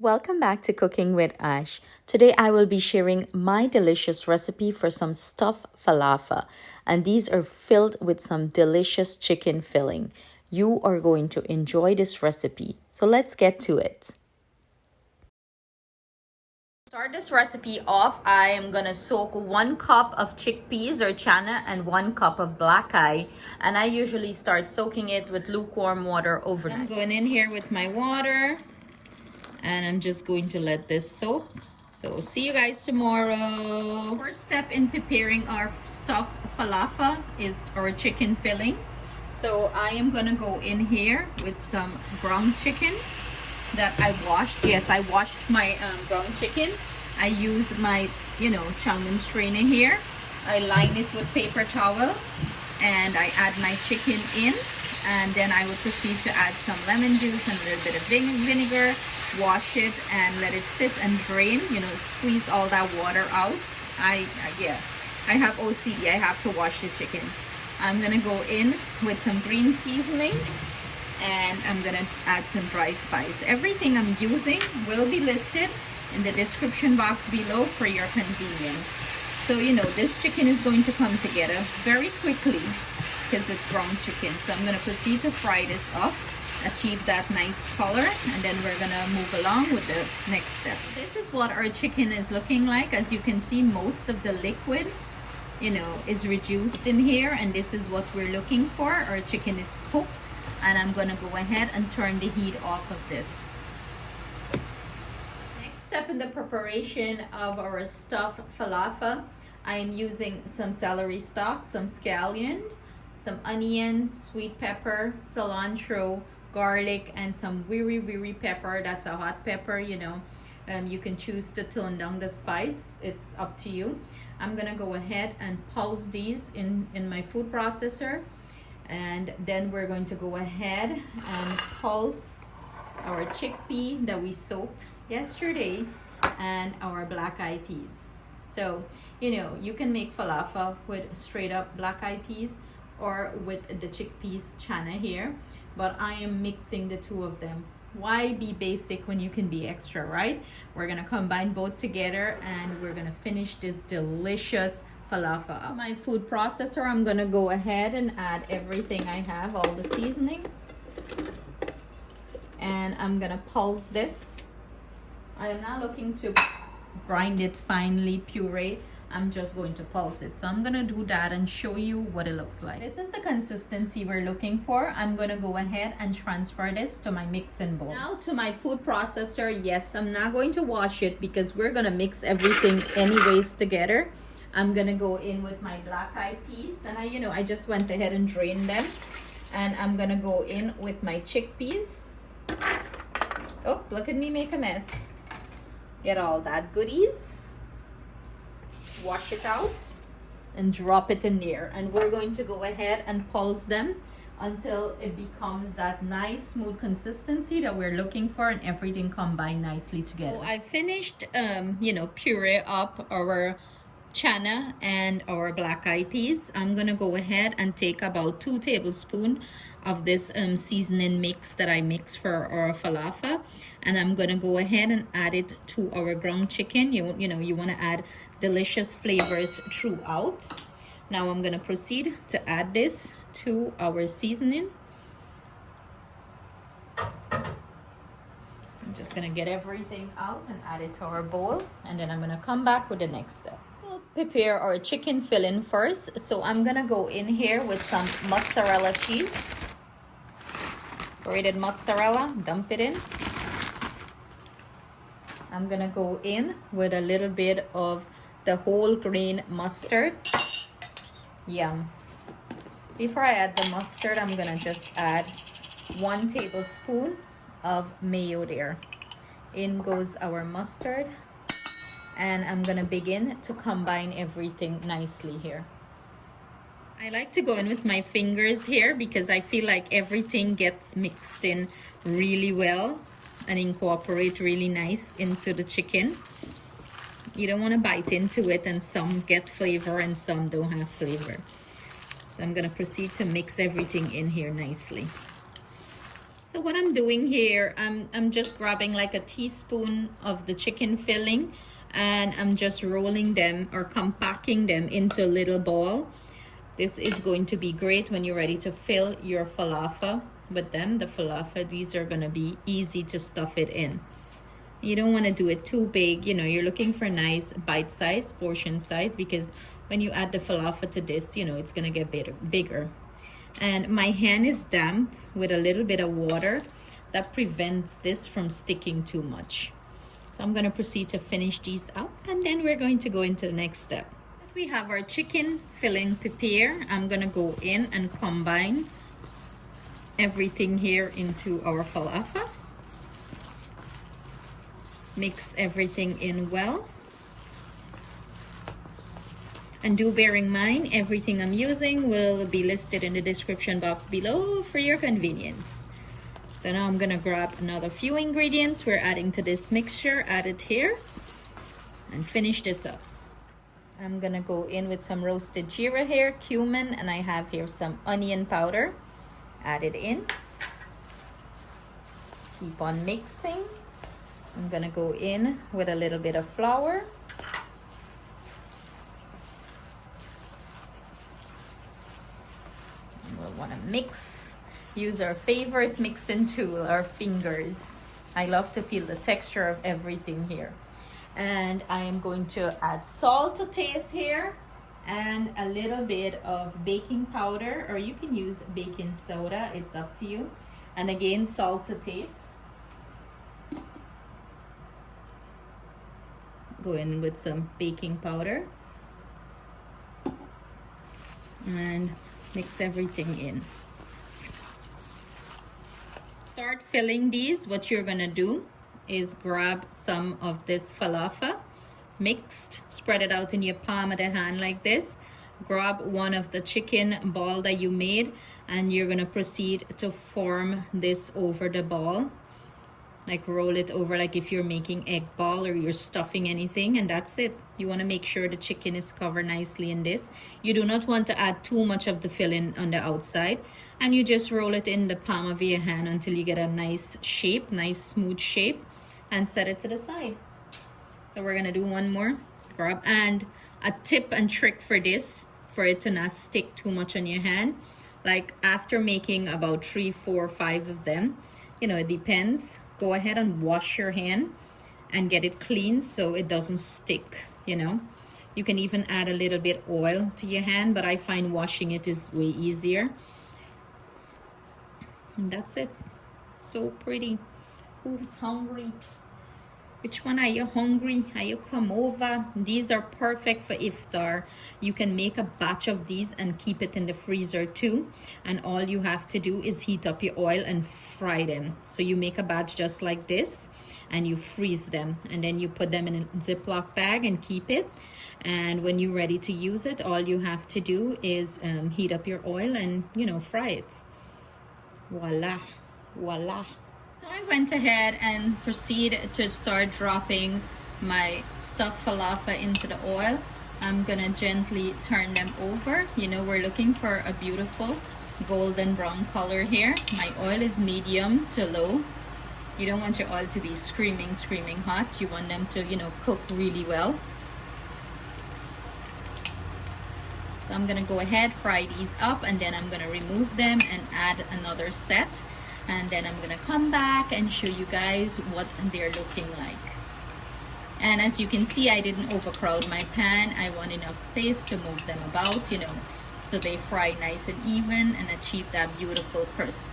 Welcome back to Cooking with Ash. Today I will be sharing my delicious recipe for some stuffed falafel, and these are filled with some delicious chicken filling. You are going to enjoy this recipe. So let's get to it. Start this recipe off, I am gonna soak 1 cup of chickpeas or chana and 1 cup of black eye, and I usually start soaking it with lukewarm water overnight. I'm going in here with my water and I'm just going to let this soak. So see you guys tomorrow. First step in preparing our stuffed falafel is our chicken filling. So I am gonna go in here with some ground chicken that I washed. Yes, I washed my ground chicken. I use my, chow mein strainer here. I line it with paper towel and I add my chicken in, and then I will proceed to add some lemon juice and a little bit of vinegar, wash it and let it sit and drain, squeeze all that water out. I have OCD, I have to wash the chicken. I'm gonna go in with some green seasoning and I'm gonna add some dry spice. Everything I'm using will be listed in the description box below for your convenience. So this chicken is going to come together very quickly because it's ground chicken. So I'm gonna proceed to fry this up, achieve that nice color, and then we're gonna move along with the next step. This is what our chicken is looking like. As you can see, most of the liquid is reduced in here, and this is what we're looking for. Our chicken is cooked, and I'm gonna go ahead and turn the heat off of this. Next step in the preparation of our stuffed falafel, I am using some celery stalk, some scallion, some onion, sweet pepper, cilantro, garlic, and some Wiri pepper. That's a hot pepper. You can choose to tone down the spice, it's up to you. I'm gonna go ahead and pulse these in my food processor, and then we're going to go ahead and pulse our chickpea that we soaked yesterday and our black eyed peas. So you can make falafel with straight up black eyed peas or with the chickpeas chana here, but I am mixing the two of them. Why be basic when you can be extra, right? We're gonna combine both together and we're gonna finish this delicious falafel. To my food processor, I'm gonna go ahead and add everything I have, all the seasoning, and I'm gonna pulse this. I am not looking to grind it finely, puree. I'm just going to pulse it. So I'm gonna do that and show you what it looks like. This is the consistency we're looking for. I'm gonna go ahead and transfer this to my mixing bowl. Now to my food processor. Yes, I'm not going to wash it because we're gonna mix everything anyways together. I'm gonna go in with my black eyed peas, and I just went ahead and drained them, and I'm gonna go in with my chickpeas. Oh, look at me make a mess. Get all that goodies. Wash it out and drop it in there, and we're going to go ahead and pulse them until it becomes that nice smooth consistency that we're looking for, and everything combined nicely together. So I finished puree up our chana and our black eyed peas. I'm gonna go ahead and take about 2 tablespoons of this seasoning mix that I mix for our falafel, and I'm gonna go ahead and add it to our ground chicken. You want to add delicious flavors throughout. Now I'm gonna proceed to add this to our seasoning. I'm just gonna get everything out and add it to our bowl, and then I'm gonna come back with the next step. We'll prepare our chicken filling first. So I'm gonna go in here with some mozzarella cheese, grated mozzarella, dump it in. I'm gonna go in with a little bit of the whole grain mustard. Yum. Before I add the mustard, I'm gonna just add 1 tablespoon of mayo there. In goes our mustard, and I'm gonna begin to combine everything nicely here. I like to go in with my fingers here because I feel like everything gets mixed in really well and incorporate really nice into the chicken. You don't want to bite into it, and some get flavor and some don't have flavor. So I'm going to proceed to mix everything in here nicely. So what I'm doing here, I'm just grabbing like a teaspoon of the chicken filling, and I'm just rolling them or compacting them into a little ball. This is going to be great when you're ready to fill your falafel with them. The falafel, these are going to be easy to stuff it in. You don't want to do it too big. You know, you're looking for nice bite size, portion size, because when you add the falafel to this, you know, it's going to get bigger. And my hand is damp with a little bit of water. That prevents this from sticking too much. So I'm going to proceed to finish these up, and then we're going to go into the next step. We have our chicken filling prepared. I'm going to go in and combine everything here into our falafel. Mix everything in well. And do bear in mind, everything I'm using will be listed in the description box below for your convenience. So now I'm gonna grab another few ingredients we're adding to this mixture, add it here, and finish this up. I'm gonna go in with some roasted jeera here, cumin, and I have here some onion powder. Add it in. Keep on mixing. I'm gonna go in with a little bit of flour. We'll wanna mix. Use our favorite mixing tool, our fingers. I love to feel the texture of everything here. And I am going to add salt to taste here and a little bit of baking powder, or you can use baking soda, it's up to you. And again, salt to taste. Go in with some baking powder and mix everything in. Start filling these. What you're gonna do is grab some of this falafel mixed, spread it out in your palm of the hand like this. Grab one of the chicken ball that you made, and you're gonna proceed to form this over the ball. Like roll it over like if you're making egg ball or you're stuffing anything, and that's it. You want to make sure the chicken is covered nicely in this. You do not want to add too much of the filling on the outside, and you just roll it in the palm of your hand until you get a nice shape, nice smooth shape, and set it to the side. So we're gonna do one more grab. And a tip and trick for this, for it to not stick too much on your hand, like after making about 3, 4, 5 of them, you know, it depends. Go ahead and wash your hand and get it clean so it doesn't stick, you know. You can even add a little bit oil to your hand, but I find washing it is way easier. And that's it. So pretty. Who's hungry? Which one are you hungry? Are you come over? These are perfect for iftar. You can make a batch of these and keep it in the freezer too. And all you have to do is heat up your oil and fry them. So you make a batch just like this and you freeze them. And then you put them in a Ziploc bag and keep it. And when you're ready to use it, all you have to do is heat up your oil and, you know, fry it. Voila, voila. So I went ahead and proceeded to start dropping my stuffed falafel into the oil. I'm gonna gently turn them over. You know, we're looking for a beautiful golden brown color here. My oil is medium to low. You don't want your oil to be screaming hot. You want them to, you know, cook really well. So I'm gonna go ahead, fry these up, and then I'm gonna remove them and add another set. And then I'm gonna come back and show you guys what they're looking like. And as you can see, I didn't overcrowd my pan. I want enough space to move them about, you know, so they fry nice and even and achieve that beautiful crisp.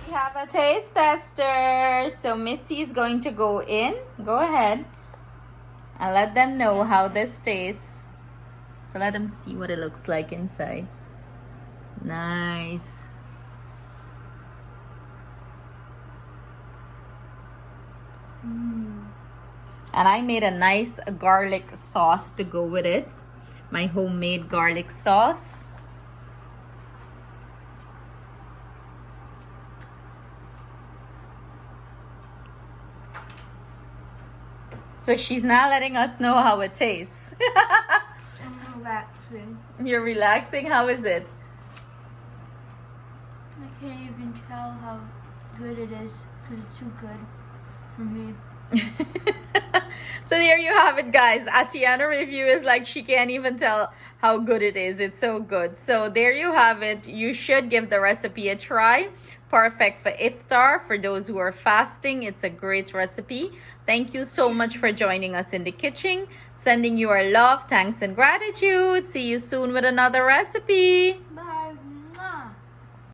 We have a taste tester. So Missy is going to go in. Go ahead and let them know how this tastes. So let them see what it looks like inside. Nice. And I made a nice garlic sauce to go with it. My homemade garlic sauce. So she's now letting us know how it tastes. I'm relaxing. You're relaxing? How is it? I can't even tell how good it is because it's too good for me. So there you have it, guys. Atiana review is like she can't even tell how good it is. It's so good. So there you have it. You should give the recipe a try. Perfect for iftar, for those who are fasting. It's a great recipe. Thank you so much for joining us in the kitchen. Sending you our love, thanks, and gratitude. See you soon with another recipe. Bye.